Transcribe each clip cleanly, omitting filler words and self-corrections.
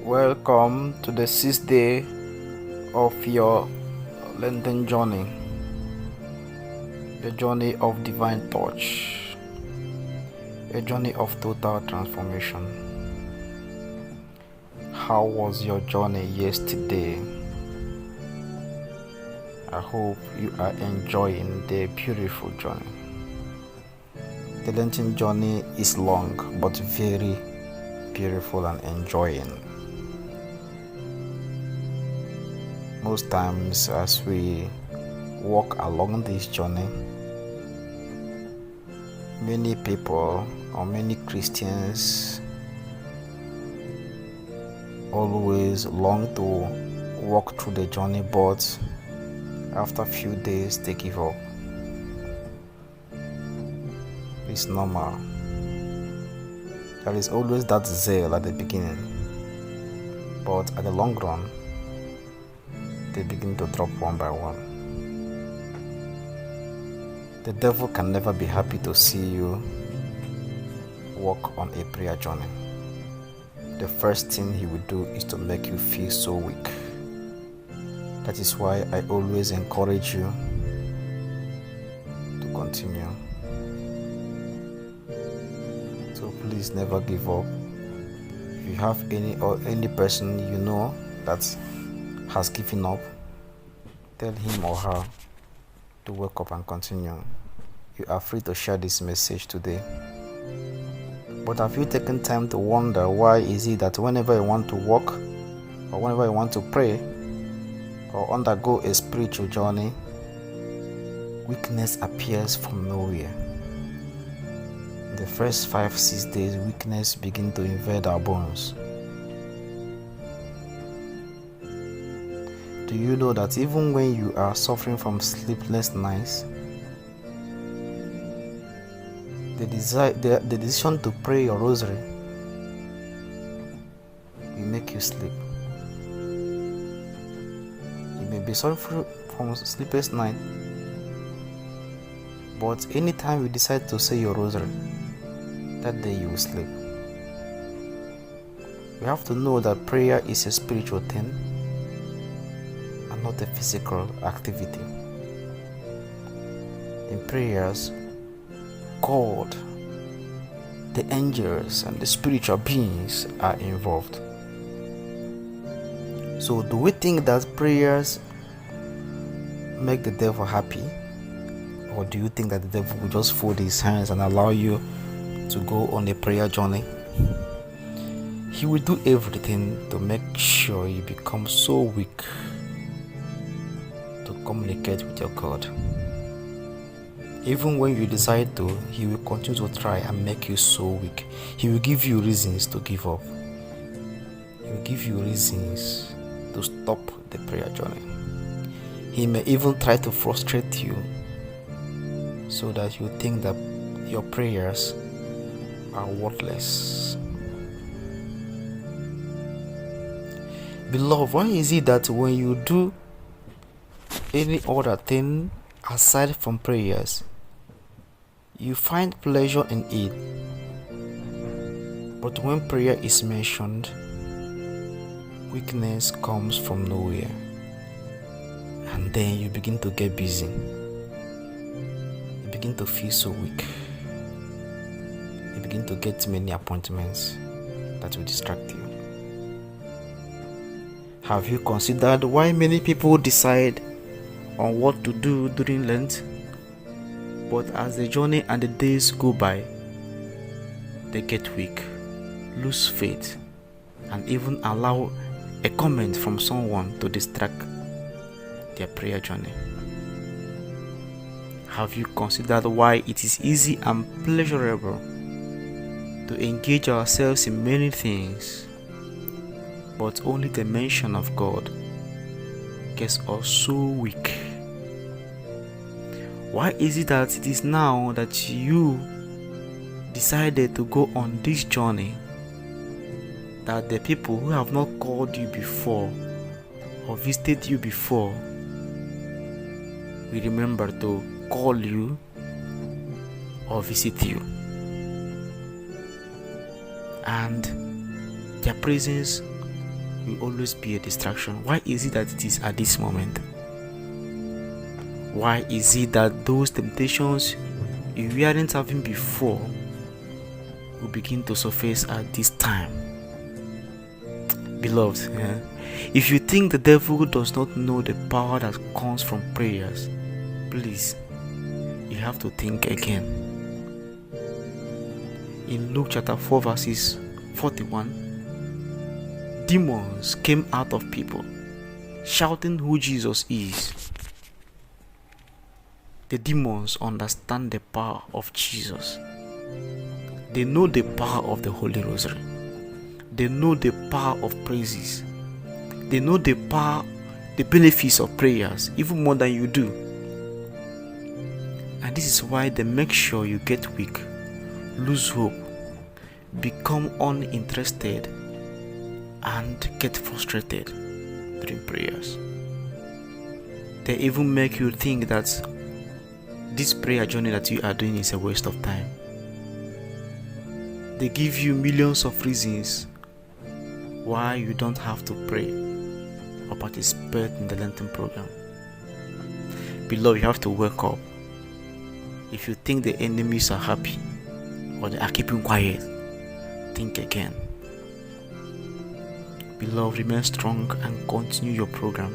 Welcome to the 6th day of your Lenten journey, the journey of divine touch, a journey of total transformation. How was your journey yesterday? I hope you are enjoying the beautiful journey. The Lenten journey is long but very beautiful and enjoying. Most times as we walk along this journey, many people or many Christians always long to walk through the journey, but after a few days they give up. It's normal. There is always that zeal at the beginning, but at the long run they begin to drop one by one. The devil can never be happy to see you walk on a prayer journey. The first thing he will do is to make you feel so weak. That is why I always encourage you to continue. So please never give up. If you have any person you know that has given up, tell him or her to wake up and continue. You are free to share this message today. But have you taken time to wonder why is it that whenever you want to walk or whenever you want to pray or undergo a spiritual journey, weakness appears from nowhere? In the first 5-6 days, weakness begins to invade our bones. Do you know that even when you are suffering from sleepless nights, the decision to pray your rosary will make you sleep? You may be suffering from sleepless night, but anytime you decide to say your rosary, that day you will sleep. You have to know that prayer is a spiritual thing, not a physical activity. In prayers, God, the angels, and the spiritual beings are involved. So do we think that prayers make the devil happy? Or do you think that the devil will just fold his hands and allow you to go on a prayer journey? He will do everything to make sure you become so weak to communicate with your God. Even when you decide to, he will continue to try and make you so weak. He will give you reasons to give up. He will give you reasons to stop the prayer journey. He may even try to frustrate you so that you think that your prayers are worthless. Beloved, why is it that when you do any other thing aside from prayers, you find pleasure in it, but when prayer is mentioned, weakness comes from nowhere, and then you begin to get busy. You begin to feel so weak. You begin to get many appointments that will distract you. Have you considered why many people decide on what to do during Lent, but as the journey and the days go by, they get weak, lose faith, and even allow a comment from someone to distract their prayer journey? Have you considered why it is easy and pleasurable to engage ourselves in many things, but only the mention of God gets us so weak? Why is it that it is now that you decided to go on this journey that the people who have not called you before or visited you before will remember to call you or visit you? And their presence will always be a distraction. Why is it that it is at this moment? Why is it that those temptations you weren't having before will begin to surface at this time? Beloved, if you think the devil does not know the power that comes from prayers, please, you have to think again. In Luke chapter 4 verses 41, demons came out of people, shouting who Jesus is. The demons understand the power of Jesus. They know the power of the Holy Rosary. They know the power of praises. They know the power, the benefits of prayers, even more than you do. And this is why they make sure you get weak, lose hope, become uninterested, and get frustrated during prayers. They even make you think that this prayer journey that you are doing is a waste of time. They give you millions of reasons why you don't have to pray or participate in the Lenten program. Beloved, you have to wake up. If you think the enemies are happy or they are keeping quiet, think again. Beloved, remain strong and continue your program.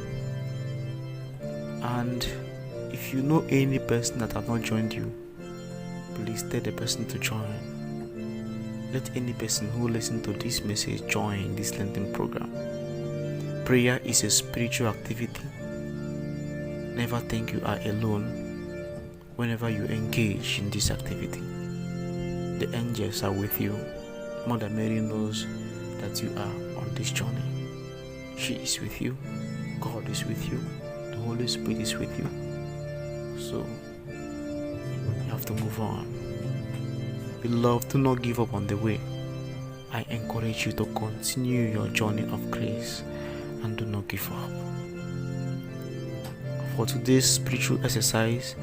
And if you know any person that have not joined you, please tell the person to join. Let any person who listens to this message join this Lenten program. Prayer is a spiritual activity. Never think you are alone whenever you engage in this activity. The angels are with you. Mother Mary knows that you are on this journey. She is with you. God is with you. The Holy Spirit is with you. So you have to move on. Beloved, do not give up on the way. I encourage you to continue your journey of grace and do not give up. For today's spiritual exercise,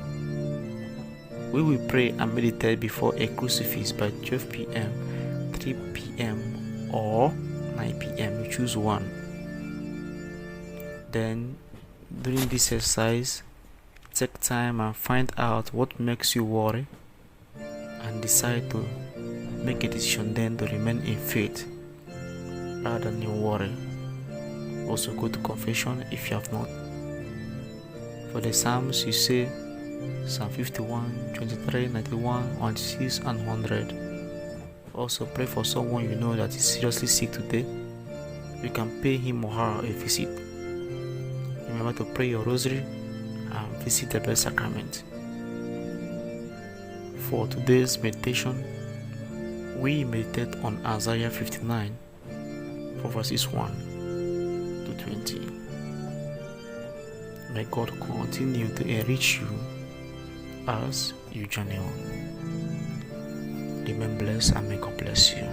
we will pray and meditate before a crucifix by 12 p.m., 3 p.m. or 9 p.m. You choose one. Then during this exercise, take time and find out what makes you worry and decide to make a decision then to remain in faith rather than in worry. Also go to confession if you have not. For the Psalms, you say Psalm 51, 23, 91, 106 and 100. Also pray for someone you know that is seriously sick today. You can pay him or her a visit. Remember to pray your rosary and visit the Blessed Sacrament. For today's meditation, we meditate on Isaiah 59 from verses 1 to 20. May God continue to enrich you as you journey on. Remain blessed and may God bless you.